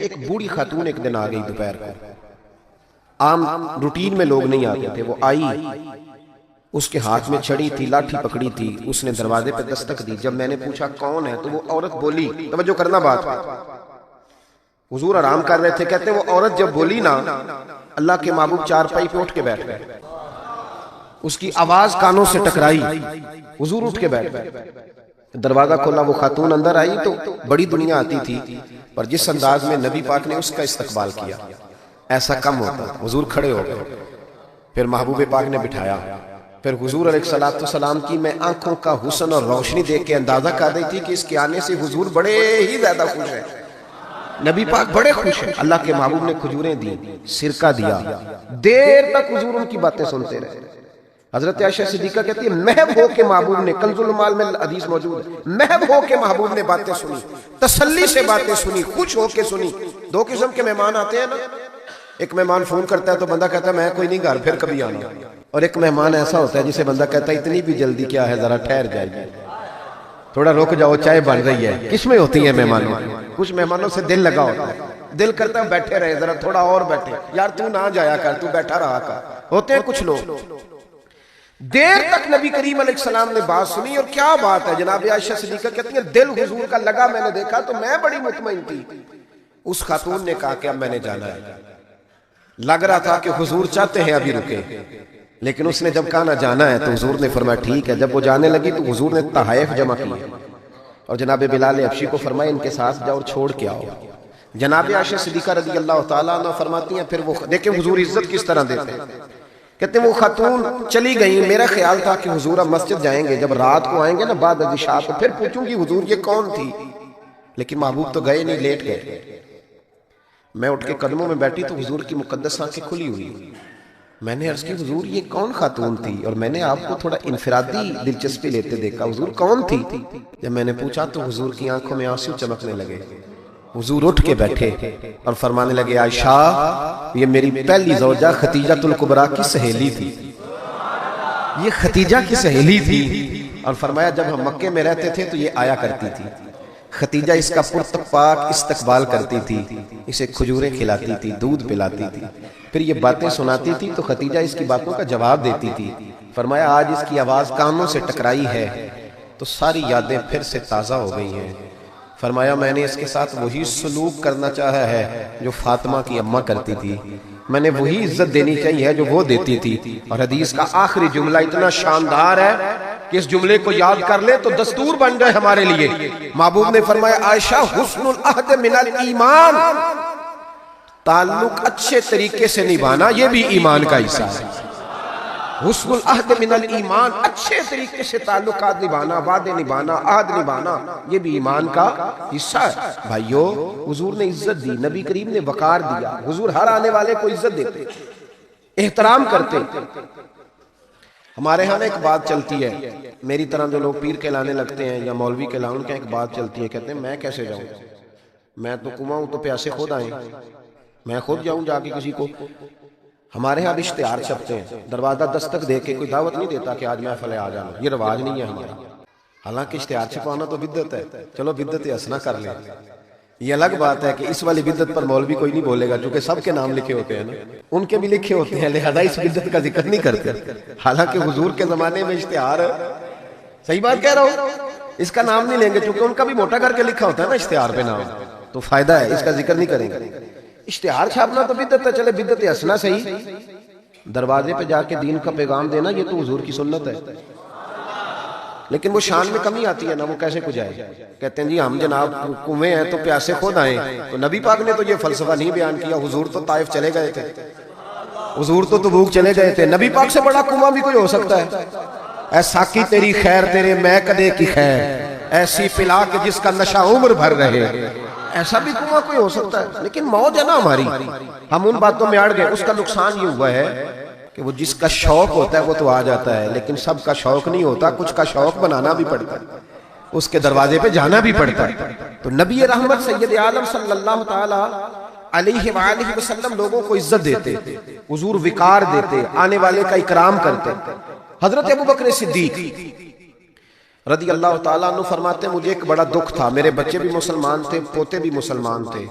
ایک بوڑھی خاتون ایک دن آ گئی دوپہر کو، عام روٹین میں لوگ نہیں آتے تھے، وہ آئی، اس کے ہاتھ میں چھڑی تھی، لاٹھی پکڑی تھی، اس نے دروازے پہ دستک دی۔ جب میں نے پوچھا کون ہے تو وہ عورت بولی، توجہ کرنا بات، حضور آرام کر رہے تھے، کہتے ہیں وہ عورت جب بولی نا، اللہ کے محبوب چارپائی پہ اٹھ کے بیٹھ گئے، اس کی آواز کانوں سے ٹکرائی، حضور اٹھ کے بیٹھ گئے۔ دروازہ کھولا، وہ خاتون اندر آئی تو بڑی دنیا آتی تھی، پر جس انداز میں نبی پاک نے اس کا استقبال کیا ایسا کم ہوتا۔ حضور کھڑے ہو گئے، پھر محبوب پاک نے بٹھایا، پھر حضور علیہ السلام کی میں آنکھوں کا حسن اور روشنی دیکھ کے اندازہ کر رہی تھی کہ اس کے آنے سے حضور بڑے ہی زیادہ خوش ہیں، نبی پاک بڑے خوش ہیں۔ اللہ کے محبوب نے کھجوریں دی، سرکہ دیا، دیر تک حضور ان کی باتیں سنتے رہے۔ حضرت عائشہ صدیقہ کہتی ہے محب ہو کے محبوب نے، کنز المال میں حدیث موجود ہے، محب ہو کے محبوب نے باتیں سنی، تسلی سے باتیں سنی، خوش ہو کے سنی۔ دو قسم کے مہمان آتے ہیں نا، ایک مہمان فون کرتا ہے تو بندہ کہتا ہے میں کوئی نہیں گھر، پھر کبھی آنا، اور ایک مہمان ایسا ہوتا ہے جسے بندہ کہتا ہے اتنی بھی جلدی کیا ہے، ذرا ٹھہر جائیے، تھوڑا رک جاؤ، چائے بن رہی ہے۔ کس میں ہوتی ہیں مہمانوں؟ کچھ مہمانوں سے دل لگا ہوتا ہے، دل کرتا ہے بیٹھے رہے، ذرا تھوڑا اور بیٹھے، یار تو نہ جایا کر، تو بیٹھا رہا کر۔ ہوتے ہیں کچھ لوگ۔ دیر تک نبی کریم علیہ السلام نے بات سنی، اور کیا بات ہے، جناب عائشہ صدیقہ کہتی ہیں دل حضور کا لگا، میں نے دیکھا تو میں بڑی مطمئن تھی۔ اس خاتون نے کہا کہ اب میں نے جانا ہے، لگ رہا تھا کہ حضور چاہتے ہیں ابھی رکے، لیکن اس نے جب کہا نہ جانا ہے تو حضور نے فرمایا ٹھیک ہے۔ جب وہ جانے لگی تو حضور نے تحائف جمع کیے اور جناب بلال حبشی کو فرمایا ان کے ساتھ جاؤ اور چھوڑ کے آؤ۔ جناب عائشہ صدیقہ رضی اللہ تعالیٰ عنہ فرماتی ہیں پھر وہ دیکھیں حضور عزت کس طرح دیتے ہیں، کہتے ہیں وہ خاتون چلی گئی، میرا خیال تھا کہ حضور اب مسجد جائیں گے، جب رات کو آئیں گے نا بعد عشاء تو پھر پوچھوں گی حضور یہ کون تھی، لیکن محبوب تو گئے نہیں، لیٹ گئے۔ میں اٹھ کے قدموں میں بیٹھی تو حضور کی مقدس آنکھیں کھلی ہوئی، میں نے عرض کی حضور یہ کون خاتون تھی، اور میں نے آپ کو تھوڑا انفرادی دلچسپی لیتے دیکھا، حضور کون تھی؟ جب میں نے پوچھا تو حضور کی آنکھوں میں آنسو چمکنے لگے، حضور اٹھ کے بیٹھے اور فرمانے لگے عائشہ یہ میری پہلی زوجہ خدیجہ الکبریٰ کی سہیلی تھی، یہ خدیجہ کی سہیلی تھی، اور فرمایا جب ہم مکے میں رہتے تھے تو یہ آیا کرتی تھی، خدیجہ اس کا پرتپاک استقبال کرتی تھی، اسے کھجوریں کھلاتی تھی، دودھ پلاتی تھی، پھر یہ باتیں سناتی تھی تو خدیجہ اس کی باتوں کا جواب دیتی تھی۔ فرمایا آج اس کی آواز کانوں سے ٹکرائی ہے تو ساری یادیں پھر سے تازہ ہو گئی ہیں۔ فرمایا میں نے اس کے ساتھ وہی سلوک کرنا چاہا ہے جو فاطمہ کی اماں کرتی تھی، میں نے وہی عزت دینی چاہیے جو وہ دیتی تھی۔ اور حدیث کا آخری جملہ اتنا شاندار ہے کہ اس جملے کو یاد کر لیں تو دستور بن جائے ہمارے لیے۔ محبوب نے فرمایا عائشہ حسن العہد من الایمان، تعلق اچھے طریقے سے نبھانا یہ بھی ایمان کا حصہ ہے۔ حسن العہد من الایمان، اچھے طریقے سے تعلقات نبھانا، وعدے نبھانا، عہد نبھانا یہ بھی ایمان کا حصہ ہے۔ بھائیو حضور نے عزت دی، نبی کریم نے وقار دیا، حضور ہر آنے والے کو عزت دیتے، احترام کرتے۔ ہمارے ہاں ایک بات چلتی ہے، میری طرح جو لوگ پیر کہلانے لگتے ہیں یا مولوی کہلاؤں کا ایک بات چلتی ہے، کہتے ہیں میں کیسے جاؤں، میں تو کنواں ہوں تو پیاسے خود آئیں، میں خود جاؤں جا کے کسی کو۔ ہمارے ہاں اشتہار چھپتے ہیں، دروازہ دستک دے کے کوئی دعوت نہیں دیتا کہ آج محفل ہے آ جانا، یہ رواج نہیں ہے ہمارا۔ حالانکہ اشتہار چھپانا تو بدعت ہے، چلو بدعت حسنہ کر لیں، یہ الگ بات ہے کہ اس والی بدعت پر مولوی کوئی نہیں بولے گا کیونکہ سب کے نام لکھے ہوتے ہیں نا، ان کے بھی لکھے ہوتے ہیں، لہذا اس بدعت کا ذکر نہیں کرتے۔ حالانکہ حضور کے زمانے میں اشتہار، صحیح بات کہہ رہا ہوں، اس کا نام نہیں لیں گے چونکہ ان کا بھی موٹا کر کے لکھا ہوتا ہے نا اشتہار پہ نام، تو فائدہ ہے، اس کا ذکر نہیں کریں گے۔ اشتہار چھاپنا تو بدعت ہے، چلے بدعت حسنہ صحیح، دروازے پہ جا کے دین کا پیغام دینا یہ تو حضور کی سنت ہے، لیکن وہ شان میں کمی آتی ہے نا، وہ کیسے کو جائے؟ کہتے ہیں جی ہم جناب کنویں ہیں تو پیاسے خود آئیں، تو نبی پاک نے تو یہ فلسفہ نہیں بیان کیا، حضور تو طائف چلے گئے تھے، حضور تو تبوک چلے گئے تھے، نبی پاک سے بڑا کنواں بھی کوئی ہو سکتا ہے؟ اے ساقی تیری خیر تیرے میں کدے کی خیر، ایسی پلا کہ جس کا نشہ عمر بھر رہے، ایسا بھی کنواں کوئی ہو سکتا ہے؟ لیکن موج ہے نا ہماری، ہم ان باتوں میں اڑ گئے۔ اس کا نقصان یہ ہوا ہے کہ وہ جس کا شوق ہوتا ہے وہ تو آ جاتا ہے، لیکن سب کا شوق نہیں ہوتا، کچھ کا شوق بنانا بھی پڑتا ہے، اس کے دروازے پہ جانا بھی پڑتا ہے۔ تو نبی رحمت سید عالم صلی اللہ تعالی علیہ وآلہ وسلم لوگوں کو عزت دیتے، حضور وقار دیتے، آنے والے کا اکرام کرتے۔ حضرت ابوبکر صدیق رضی اللہ تعالیٰ عنہ فرماتے ہیں مجھے ایک بڑا دکھ تھا، میرے بچے بھی مسلمان تھے، پوتے بھی مسلمان تھے،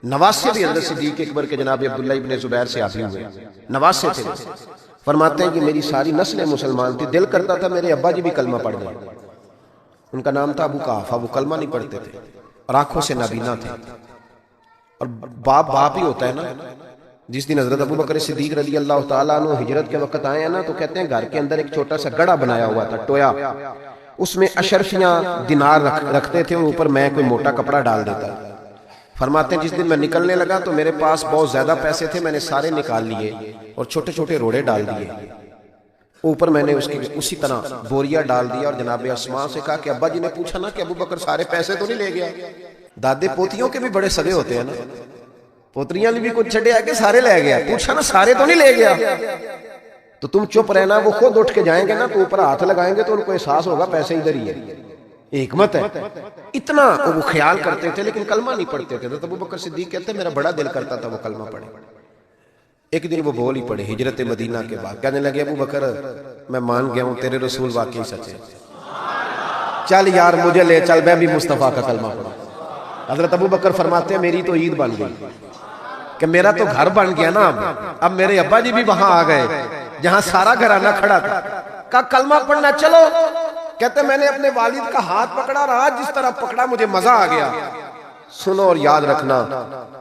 نواسے بھی حضرت صدیق اکبر کے جناب عبداللہ ابن زبیر سے آتے ہوئے نواسے تھے. فرماتے ہیں کہ میری ساری نسلیں مسلمان تھی، دل کرتا تھا میرے ابا جی بھی کلمہ پڑھ دیں. ان کا نام تھا ابو قحافہ، وہ کلمہ نہیں پڑھتے تھے اور آنکھوں سے نابینا تھے. اور باپ ہی ہوتا ہے نا. جس دن حضرت ابو بکر صدیق رضی اللہ تعالیٰ عنہ ہجرت کے وقت آئے ہیں نا، تو کہتے ہیں گھر کے اندر ایک چھوٹا سا گڑا بنایا ہوا تھا، ٹویا، اس میں اشرفیاں دینار رکھتے تھے اور اوپر میں کوئی موٹا کپڑا ڈال دیتا. فرماتے ہیں جس دن میں نکلنے لگا تو میرے پاس بہت زیادہ پیسے تھے، میں نے سارے نکال لیے اور چھوٹے چھوٹے روڑے ڈال دیے. اوپر میں نے اسی طرح بوریا ڈال دیا اور جناب اسماء سے کہا کہ ابا جی نے پوچھا نا کہ ابو بکر سارے پیسے تو نہیں لے گیا. دادے پوتیوں کے بھی بڑے سگے ہوتے ہیں نا، پوتریاں نے بھی کچھ چھڑے آ کے سارے لے گیا. پوچھا نا سارے تو نہیں لے گیا. تو تم چپ رہنا، وہ خود اٹھ کے جائیں گے نا تو اوپر ہاتھ لگائیں گے تو ان کو احساس ہوگا پیسے ادھر ہی ہے. حکمت ہے. اتنا وہ خیال کرتے تھے لیکن کلمہ نہیں پڑھتے تھے. تو ابو بکر صدیق کہتے ہیں میرا بڑا دل کرتا تھا وہ کلمہ پڑھے. ایک دن وہ بول ہی پڑے ہجرت مدینہ کے بعد، کہنے لگے ابو بکر میں مان گیا ہوں تیرے رسول واقعی سچے، چل یار مجھے لے چل میں بھی مصطفیٰ کا کلمہ پڑھا. حضرت ابو بکر فرماتے ہیں میری تو عید بن گئی کہ میرا تو گھر بن گیا نا. اب میرے ابا جی بھی وہاں آ گئے جہاں سارا گھرانہ کھڑا تھا. کہا کلمہ پڑھنا چلو. کہتے میں نے اپنے والد کا ہاتھ پکڑا، رہا جس طرح پکڑا مجھے مزہ آ گیا. سنو اور یاد رکھنا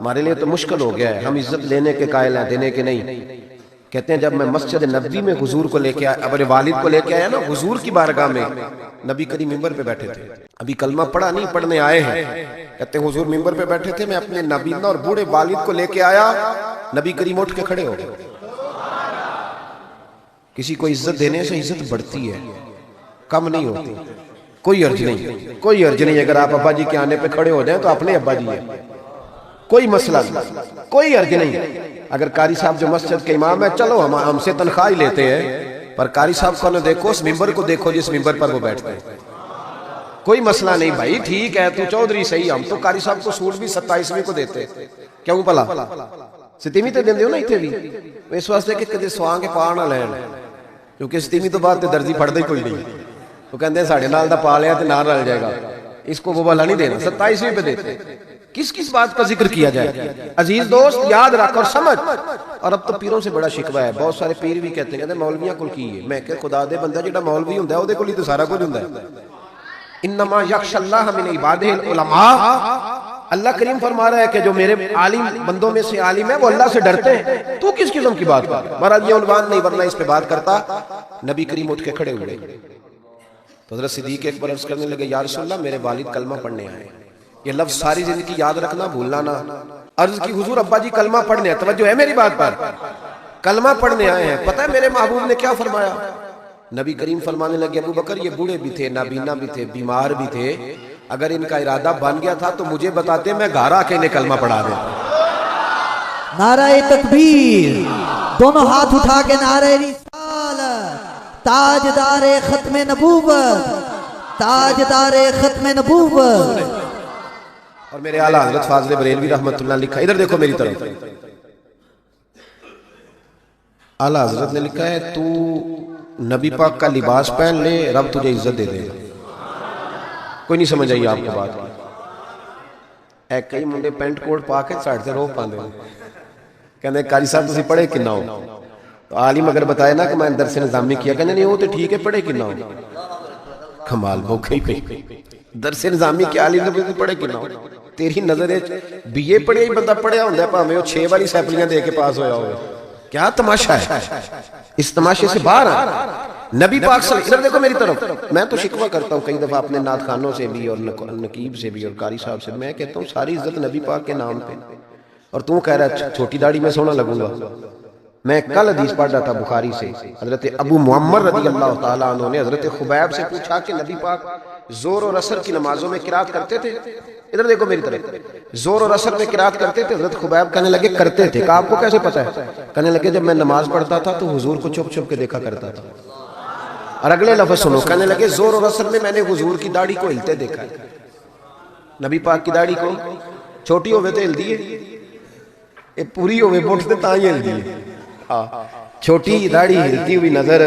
ہمارے لیے تو مشکل ہو گیا ہے، ہم عزت لینے کے قائل ہیں دینے کے نہیں. کہتے ہیں جب میں مسجد نبوی میں حضور کو لے کے آیا، اپنے والد کو لے کے آیا نا حضور کی بارگاہ میں، نبی کریم منبر پہ بیٹھے تھے، ابھی کلمہ پڑھا نہیں، پڑھنے آئے ہیں. کہتے ہیں حضور منبر پہ بیٹھے تھے، میں اپنے نابینا اور بوڑھے والد کو لے کے آیا، نبی کریم اٹھ کے کھڑے ہو گئے. کسی کو عزت دینے سے عزت بڑھتی ہے، کم نہیں ہوتی. کوئی عرض نہیں، کوئی عرض نہیں. اگر آپ ابا جی کے آنے پہ کھڑے ہو جائیں تو اپنے ابا جی ہیں، کوئی مسئلہ نہیں، کوئی عرض نہیں. اگر قاری صاحب جو مسجد کے امام ہے چلو ہم سے تنخواہ ہی لیتے ہیں، پر قاری صاحب کو نہ دیکھو، اس ممبر کو دیکھو جس ممبر پر وہ بیٹھتے ہیں. کوئی مسئلہ نہیں بھائی، ٹھیک ہے تو چودھری صحیح، ہم تو قاری صاحب کو سوٹ بھی 27ویں کو دیتے. کیوں پلا ستیویں تے دیندے ہو نا اتنے بھی، اس واسطے کہ کدے سواں کے پا نہ لین، کیونکہ ستیویں تو بعد درزی پڑھتا ہی کوئی نہیں. وہ کہتے ہیں ساڑھے نال دا پا لیا تو نہ رل جائے گا، اس کو وہ والا نہیں دینا، 27ویں پہ دیتے. کس بات کا ذکر کیا جائے. عزیز دوست یاد رکھ اور سمجھ. اور اب تو پیروں سے بڑا شکوہ ہے، بہت سارے پیر بھی کہتے ہیں مولویاں کول کی ہے. میں کہ خدا دے بندہ جڑا مولوی ہوندا ہے اودے کول ہی تو سارا کچھ ہوندا ہے. انما یخش اللہ من عبادہ العلماء. اللہ کریم فرما رہا ہے کہ جو میرے عالم بندوں میں سے عالم ہے وہ اللہ سے ڈرتے ہیں. تو کس قسم کی بات کر رہا؟ یہ عنوان نہیں، ورنہ اس پہ بات کرتا. نبی کریم اٹھ کے کھڑے ہوئے تو حضرت صدیق اکبر عرض کرنے لگے یا رسول اللہ میرے والد کلمہ پڑھنے آئے. یہ لفظ ساری زندگی یاد رکھنا، بھولنا نہ. عرض کی حضور ابا جی کلمہ پڑھنے ہیں، توجہ ہے میری بات پر، کلمہ پڑھنے آئے ہیں. پتہ ہے میرے محبوب نے کیا فرمایا؟ نبی کریم فرمانے لگے ابو بکر یہ بوڑھے بھی تھے، نابینا بھی تھے، بیمار بھی تھے، اگر ان کا ارادہ بن گیا تھا تو مجھے بتاتے میں گھر آ کے انہیں کلمہ پڑھا دیں. نعرہ تکبیر، دونوں ہاتھ اٹھا کے نعرہ رسالت، تاجدار ختم نبوت، تاجدار ختم نبوت. اور میرے اعلیٰ حضرت فاضل بریلوی رحمت اللہ لکھا، ادھر دیکھو میری طرف، اعلیٰ حضرت نے لکھا ہے تو نبی پاک کا لباس پہن لے رب تجھے عزت دے دے گا. کوئی نہیں سمجھ آئی آپ کو بات. اے کئی منڈے پینٹ کوٹ پا کے ساڑھ سے روح پاندے کہنے قاری صاحب تسی پڑھے کنا ہو. تو عالم اگر بتائے نا کہ میں درس نظامی کیا، کہنے نہیں وہ تو ٹھیک ہے پڑھے کنا ہو. کمال موقع ہی پہ درس نظامی کے عالم نے پڑھے کنا ہو. تیری نظر بی اے پڑھے ہی بندہ پڑھیا ہوندہ ہے، پاہمیں وہ 6 والی سیپلیاں دے کے پاس ہویا ہوئے. کیا تماشا ہے، اس تماشے سے باہر آ. نبی پاک صلی اللہ علیہ وسلم، ادھر دیکھو میری طرف. میں تو شکوہ کرتا ہوں کئی دفعہ اپنے نعت خانوں سے بھی اور نقیب سے بھی اور قاری صاحب سے، میں کہتا ہوں ساری عزت نبی پاک کے نام پہ، اور تو کہہ رہا ہے چھوٹی داڑھی میں سونا لگوں گا. میں کل حدیث پڑھ رہا تھا بخاری سے، حضرت ابو معمر رضی اللہ تعالیٰ عنہ نے حضرت خبیب سے پوچھا کہ نبی پاک زور اور عصر کی نمازوں میں قرات کرتے تھے؟ ادھر دیکھو میری طرف، زور اور عصر میں قرات کرتے تھے؟ حضرت خبیب کہنے لگے کرتے تھے. کہا آپ کو کیسے پتا ہے؟ کہنے لگے جب میں نماز پڑھتا تھا تو حضور کو چھپ چھپ کے دیکھا کرتا تھا. اور اگلے لفظ سنو، کہنے لگے زور اور عصر میں نے حضور کی داڑھی کو ہلتے دیکھا ہے. نبی پاک کی داڑھی کو چھوٹی ہوئے تو ہل دیئے، پوری ہوئے بوٹھتے تاں ہی ہل دیئے. چھوٹی داڑھی ہلتی ہوئی نظر،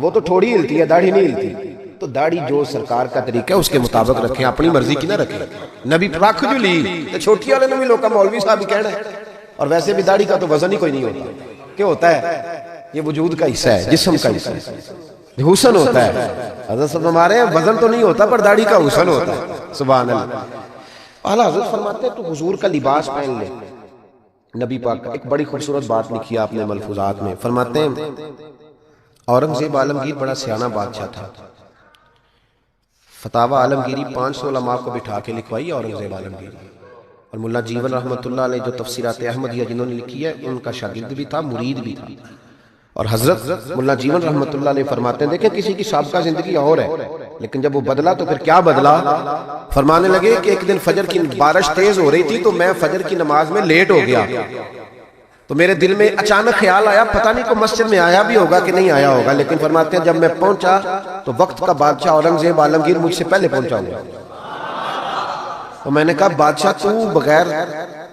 وہ تو تھوڑی ہلتی ہے، داڑھی نہیں ہلتی. تو داڑھی جو سرکار کا طریقہ ہے اس کے مطابق رکھیں, اپنی مرضی کی نہ رکھیں. نبی رکھ جو لی تو چھوٹی والے نے بھی لوگ مولوی صاحب ہی کہنا ہے. اور ویسے بھی داڑھی کا تو وزن ہی کوئی نہیں ہوتا. کیا ہوتا ہے؟ یہ وجود کا حصہ ہے, جسم کا حصہ ہے, حسن ہوتا ہے. حضرت صاحب ہمارے وزن تو نہیں ہوتا پر داڑھی کا حسن ہوتا ہے. سبحان اللہ. اعلیٰ حضرت فرماتے ہیں تو حضور کا لباس پہن لے. نبی پاک کا ایک بڑی خوبصورت بات لکھی آپ نے ملفوظات میں. فرماتے ہیں اورنگزیب عالمگیر بڑا سیانہ بادشاہ تھا. فتاوی عالمگیری 500 علماء کو بٹھا کے لکھوائی اورنگزیب عالمگیر. اور ملا جیون رحمۃ اللہ علیہ جو تفسیرات احمدیہ جنہوں نے لکھی ہے ان کا شاگرد بھی تھا, مرید بھی تھا. اور حضرت ملا جیون رحمۃ اللہ علیہ فرماتے ہیں دیکھیں کسی کی سابقہ زندگی اور ہے, لیکن جب وہ بدلا تو پھر کیا بدلا. فرمانے لگے کہ ایک دن فجر کی بارش تیز ہو رہی تھی تو میں فجر کی نماز میں لیٹ ہو گیا, تو میرے دل میں اچانک خیال آیا پتہ نہیں کو مسجد میں آیا بھی ہوگا کہ نہیں آیا ہوگا. لیکن فرماتے ہیں جب میں پہنچا تو وقت کا بادشاہ اورنگزیب عالمگیر مجھ سے پہلے پہنچا ہوا. تو میں نے کہا بادشاہ تو بغیر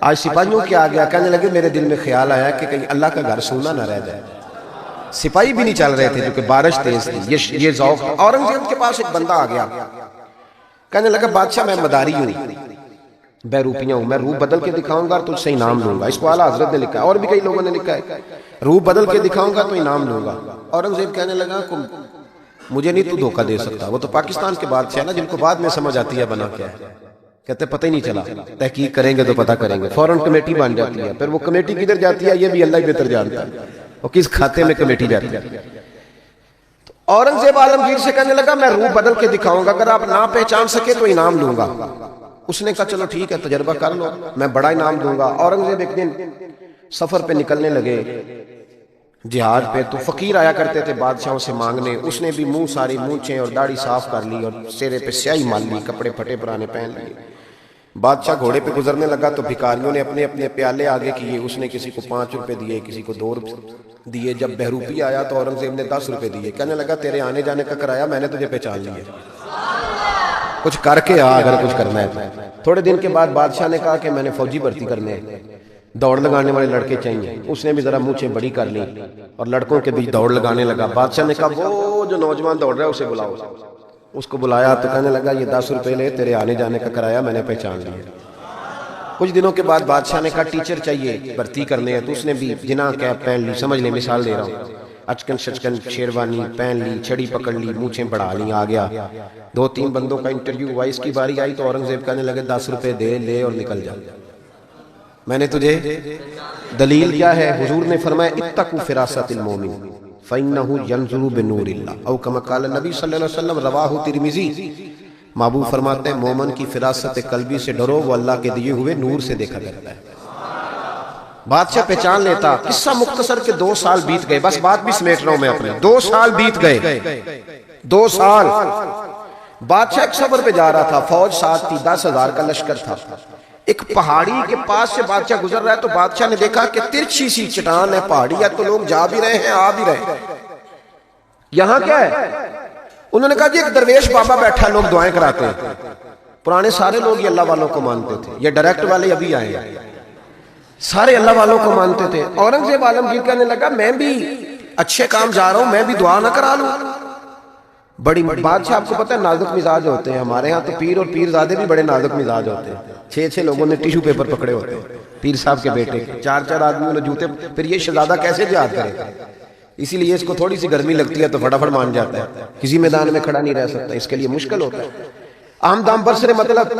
آج سپاہیوں کے آ گیا. کہنے لگے میرے دل میں خیال آیا کہ کہیں اللہ کا گھر سونا نہ رہ جائے. سپاہی بھی نہیں چل رہے تھے کیونکہ بارش تیز تھی. یہ ذوق. اورنگزیب کے پاس ایک بندہ آ گیا, کہنے لگا بادشاہ میں مداری ہوں, بہروپیاں ہوں, میں روح بدل کے دکھاؤں گا تو اس سے انعام لوں گا. اس کو اعلیٰ حضرت نے لکھا ہے اور بھی کئی لوگوں نے لکھا ہے, روح بدل کے دکھاؤں گا تو انعام لوں گا. اورنگزیب کہنے لگا مجھے نہیں تو دھوکہ دے سکتا. وہ تو پاکستان کے بادشاہ نا جن کو بعد میں سمجھ آتی ہے بنا کیا ہے. کہتے پتہ ہی نہیں چلا, تحقیق کریں گے تو پتہ کریں گے. فوراً کمیٹی بن جاتی ہے. پھر وہ کمیٹی کدھر جاتی ہے یہ بھی اللہ ہی بہتر جانتا ہے, وہ کس کھاتے میں کمیٹی جاتی ہے. اورنگزیب عالمگیر سے کہنے لگا میں روح بدل کے دکھاؤں گا, اگر آپ نہ پہچان سکے تو انعام لوں گا. اس نے کہا چلو ٹھیک ہے تجربہ کر لو, میں بڑا انعام دوں گا. اورنگزیب ایک دن سفر پہ نکلنے لگے جہاد پہ, تو فقیر آیا کرتے تھے بادشاہوں سے مانگنے. اس نے بھی منہ ساری مونچھیں اور داڑھی صاف کر لی اور چہرے پہ سیاہی مال لی, کپڑے پھٹے پرانے پہن لیے. بادشاہ گھوڑے پہ گزرنے لگا تو بھکاریوں نے اپنے اپنے پیالے آگے کیے. اس نے کسی کو 5 روپے دیے, کسی کو 2 روپے دیے. جب بہروپی آیا تو اورنگزیب نے 10 روپے دیے. کہنے لگا تیرے آنے جانے کا کرایہ میں نے تجھے پہچان لیا, کچھ کر کے آ اگر کچھ کرنا ہے. تھوڑے دن کے بعد بادشاہ نے کہا کہ میں نے فوجی بھرتی کرنے ہیں, دوڑ لگانے والے لڑکے چاہیے. اس نے بھی ذرا مونچھیں بڑی کر لی اور لڑکوں کے بیچ دوڑ لگانے لگا. بادشاہ نے کہا وہ جو نوجوان دوڑ رہا ہے اسے بلاؤ. اس کو بلایا تو کہنے لگا یہ 10 روپے لے, تیرے آنے جانے کا کرایہ میں نے پہچان لیا. کچھ دنوں کے بعد بادشاہ نے کہا ٹیچر چاہیے بھرتی کرنے ہیں, تو اس نے بھی جناح کیپ پہن لی. سمجھ لیں مثال دے رہا ہوں, اچکن شچکن شیروانی پہن لی, چھڑی پکڑ لی, مونچھیں بڑھا لی, آ گیا. 2-3 بندوں کا انٹرویو ہوا. اس کی باری آئی تو اورنگزیب کہنے لگے 10 روپے دے لے اور نکل جا, میں نے تجھے. دلیل کیا ہے؟ حضور نے فرمایا اتقوا فراست المومن فإنه ينظر بنور اللہ او کما قال نبی صلی اللہ علیہ وسلم, رواہ ترمذی. محبوب فرماتے ہیں مومن کی فراست قلبی سے ڈرو, وہ اللہ کے دیے ہوئے نور سے دیکھا کرتا ہے. بادشاہ پہچان لیتا. قصہ مختصر کے 2 سال بیت گئے, بس بات بھی سمیٹ رہا ہوں میں اپنے. 2 سال بیت گئے, 2 سال. بادشاہ ایک سفر پہ جا رہا تھا, فوج ساتھ تھی, 10,000 کا لشکر تھا. ایک پہاڑی کے پاس سے بادشاہ گزر رہا ہے تو بادشاہ نے دیکھا کہ ترچھی سی چٹان ہے, پہاڑی ہے, تو لوگ جا بھی رہے ہیں آ بھی رہے ہیں. یہاں کیا ہے؟ انہوں نے کہا جی ایک درویش بابا بیٹھا, لوگ دعائیں کراتے ہیں. پرانے سارے لوگ یہ اللہ والوں کو مانتے تھے, یہ ڈائریکٹ والے ابھی آئے ہیں, سارے اللہ والوں کو مانتے تھے. اورنگزیب عالمگیر کہنے لگا میں بھی اچھے کام جا رہا ہوں, میں بھی دعا نہ کرا لوں. بڑی بادشاہ آپ کو پتہ ہے نازک مزاج ہوتے ہیں. ہمارے ہاں تو پیر اور پیرزادے بھی بڑے نازک مزاج ہوتے ہیں. 6 لوگوں نے ٹیشو پیپر پکڑے ہوتے ہیں پیر صاحب کے بیٹے کے, 4 آدمیوں نے جوتے. پھر یہ شہزادہ کیسے جہاد کرے گا؟ اسی لیے اس کو تھوڑی سی گرمی لگتی ہے تو فٹافٹ مان جاتا ہے, کسی میدان میں کھڑا نہیں رہ سکتا, اس کے لیے مشکل ہوتا ہے. عام دام پر سے مطلب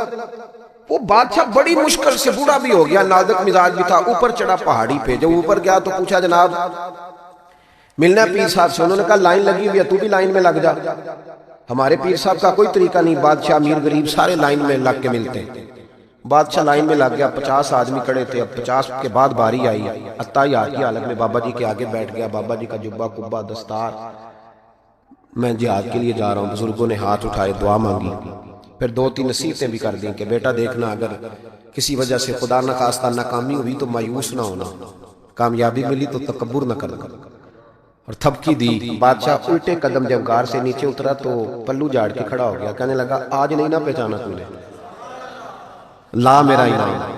وہ بادشاہ بڑی مشکل سے, بوڑھا بھی ہو گیا, نازک مزاج بھی تھا, اوپر چڑھا پہاڑی پہ. جب اوپر گیا تو پوچھا جناب ملنا پیر صاحب سے. انہوں نے کہا لائن لگی ہوئی ہے, تو بھی لائن میں لگ جا. ہمارے پیر صاحب کا کوئی طریقہ نہیں, بادشاہ امیر غریب سارے لائن میں لگ کے ملتے ہیں. بادشاہ لائن میں لگ گیا, 50 آدمی کھڑے تھے. اب 50 کے بعد باری آئی, عطیات کی حالت میں بابا جی کے آگے بیٹھ گیا. بابا جی کا جبہ کبا دستار, میں جہاد کے لیے جا رہا ہوں. بزرگوں نے ہاتھ اٹھائے, دعا مانگی. پھر 2-3 نصیحتیں بھی کر دیں کہ بیٹا دیکھنا اگر کسی وجہ سے خدا نہ خواستہ ناکامی ہوئی تو مایوس نہ ہونا, کامیابی ملی تو تکبر نہ کرنا. اور تھپکی دی. بادشاہ الٹے قدم جب غار سے نیچے اترا تو پلو جاڑ کے کھڑا ہو گیا. کہنے لگا آج نہیں نہ پہچانا تم نے, لا میرا انعام,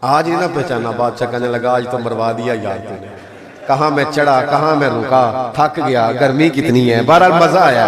آج نہیں نہ پہچانا. بادشاہ کہنے لگا آج تو مروا دیا یار تو نے, کہاں میں چڑھا کہاں میں رکا, تھک گیا, گرمی کتنی ہے. بہرحال مزہ آیا.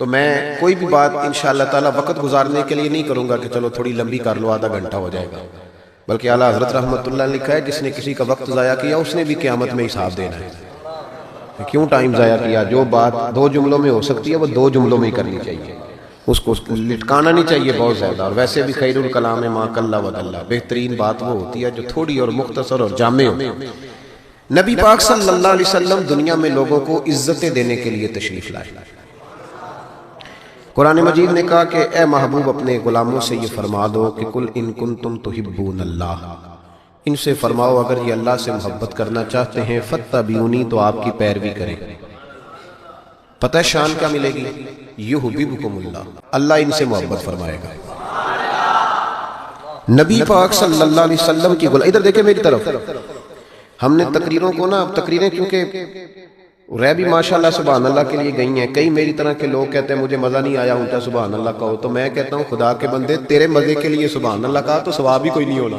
تو میں کوئی بھی بات انشاءاللہ تعالی وقت گزارنے کے لیے نہیں کروں گا کہ چلو تھوڑی لمبی کر لو، آدھا گھنٹہ ہو جائے گا، بلکہ اعلیٰ حضرت رحمۃ اللہ نے لکھا ہے جس نے کسی کا وقت ضائع کیا اس نے بھی قیامت میں حساب دینا ہے۔ کیوں ٹائم ضائع کیا؟ جو بات 2 جملوں میں ہو سکتی ہے وہ 2 جملوں میں ہی کرنی چاہیے، اس کو لٹکانا نہیں چاہیے بہت زیادہ۔ اور ویسے بھی خیر الکلام ما قل و دل، بہترین بات وہ ہوتی ہے جو تھوڑی اور مختصر اور جامع ہو۔ نبی پاک صلی اللہ علیہ وسلم دنیا میں لوگوں کو عزتیں دینے کے لیے تشریف لائے۔ قرآن مجید نے کہا کہ اے محبوب اپنے غلاموں سے یہ فرما دو کہ قل ان کنتم تحبون اللہ، ان سے فرماؤ اگر یہ اللہ سے محبت کرنا چاہتے ہیں فاتبعونی، تو آپ کی پیروی کریں۔ پتہ شان کیا ملے گی؟ یحببکم اللہ، اللہ ان سے محبت فرمائے گا۔ نبی پاک صلی اللہ علیہ وسلم کی ادھر دیکھیں میری طرف، ہم نے تقریروں کو نا، اب تقریریں کیونکہ رہ بھی ماشاءاللہ سبحان اللہ کے لیے گئی ہیں، کئی میری طرح کے لوگ کہتے ہیں مجھے مزہ نہیں آیا اونچا سبحان اللہ کہو، تو میں کہتا ہوں خدا کے بندے تیرے مزے کے لیے سبحان اللہ کہا تو ثواب ہی کوئی نہیں ہونا،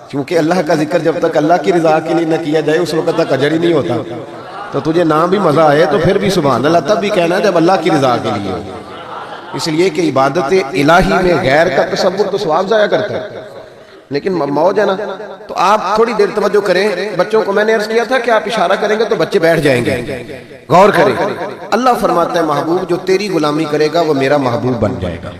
کیونکہ اللہ کا ذکر جب تک اللہ کی رضا کے لیے نہ کیا جائے اس وقت تک اجر ہی نہیں ہوتا۔ تو تجھے نام بھی مزہ آئے تو پھر بھی سبحان اللہ تب بھی کہنا ہے جب اللہ کی رضا کے لیے ہو، اس لیے کہ عبادت الہی میں غیر کا تصور تو ثواب ضائع کرتا ہے، لیکن موج ہے نا۔ تو آپ تھوڑی دیر توجہ کریں، بچوں کو میں نے عرض کیا تھا کہ آپ اشارہ کریں گے تو بچے بیٹھ جائیں گے، غور کریں۔ اللہ فرماتا ہے محبوب جو تیری غلامی کرے گا وہ میرا محبوب بن جائے گا۔